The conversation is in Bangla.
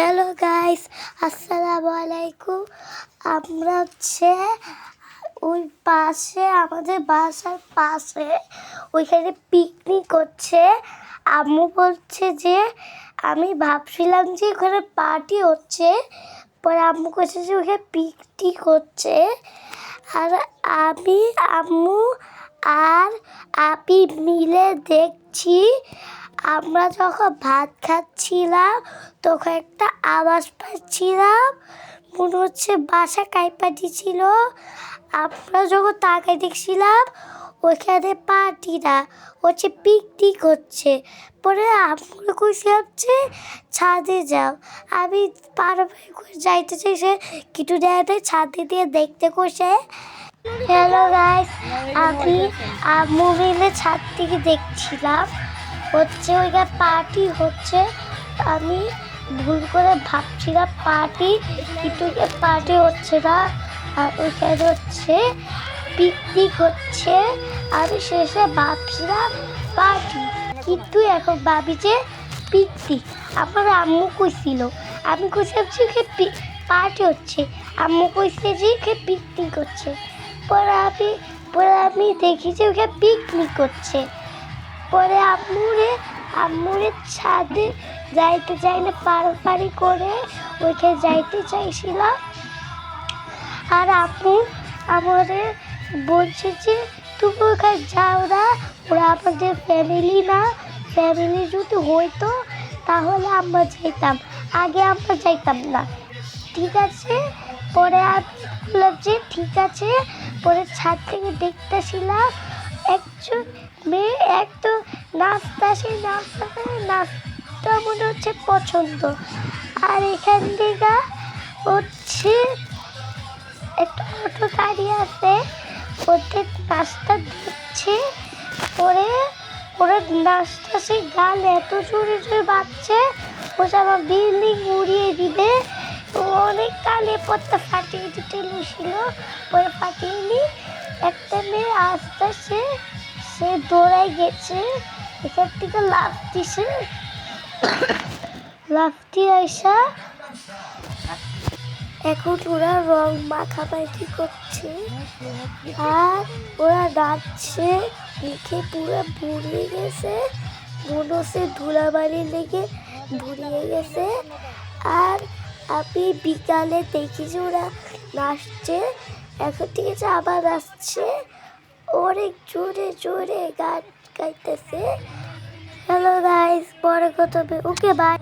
হ্যালো গাইস, আসসালামু আলাইকুম। আমরা ওই পাশে আমাদের বাসার পাশে ওইখানে পিকনিক হচ্ছে। আম্মু বলছে যে আমি ভাবছিলাম যে ওখানে পার্টি হচ্ছে, পরে আম্মু বলছে যে ওখানে পিকনিক হচ্ছে। আর আমি, আম্মু আর আপি মিলে দেখছি। আমরা যখন ভাত খাচ্ছিলাম তখন একটা আওয়াজ পাচ্ছিলাম, মনে হচ্ছে বাসা কাইপা দিছিল। আমরা যখন তাকাই দেখছিলাম ওইখানে পার্টি না, হচ্ছে পিকনিক হচ্ছে। পরে আমরা কইছি হচ্ছে ছাদে যাও। আমি পারবে যাইতে চাইছে কিছু দেয় ছাদে দিয়ে দেখতে কইছে। হ্যালো গাইস, আমি আম্মু মিলে ছাদ থেকে দেখছিলাম হচ্ছে ওইখানে পার্টি হচ্ছে। আমি ভুল করে ভাবছিলাম পার্টি, কিন্তু পার্টি হচ্ছে না, আর ওইখানে হচ্ছে পিকনিক হচ্ছে। আমি শেষে ভাবছিলাম পার্টি, কিন্তু এখন ভাবি যে পিকনিক। আমার আম্মু কইছিল, আমি কইছিলাম যে পার্টি হচ্ছে, আম্মু কইছে যে পিকনিক হচ্ছে। পরে আমি দেখি যে ওখানে পিকনিক হচ্ছে। পরে আম্মুরে ছাদে যাইতে চাই না, পাড়াপাড়ি করে ওইখানে যাইতে চাইছিলাম। আর আম্মু আমাদের বলছে যে তুমি ওখানে যাও না, ওরা আমাদের ফ্যামিলি না। ফ্যামিলি যদি হইতো তাহলে আমরা যাইতাম, আগে আমরা যাইতাম না, ঠিক আছে। পরে আমি বললাম যে ঠিক আছে। পরে ছাদ থেকে দেখতেছিলাম একজন মেয়ে একদম নাচটা মনে হচ্ছে পছন্দ। আর এখান থেকে হচ্ছে একটা অটো গাড়ি আছে, ওদের নাচটা দিচ্ছে। পরে ওরা নাচটা সে গাল এত জোরে জোরে বাজছে, ওটা আমার বিল্ডিং উড়িয়ে দিবে। অনেক কালে পথটা ফাটিয়ে দিতে ছিল, পরে ফাটিয়ে নি। একটা মেয়ে আস্তে সে দৌড়াই গেছে, এখান থেকে লাফ দিছে। লাফ দিয়ে আইসা এখন ওরা রং মাখামাখি করছে আর ওরা নাচছে। মুখে পুরো ভরিয়ে গেছে, মনে হচ্ছে ধুলাবালি লেগে ভরিয়ে গেছে। আর আমি বিকালে দেখি যে ওরা নাচছে, এখন থেকে যে আবার নাচছে, অনেক জোরে জোরে গান গাইতেছে। হ্যালো গাইস, পরে কথা হবে, ওকে বাই।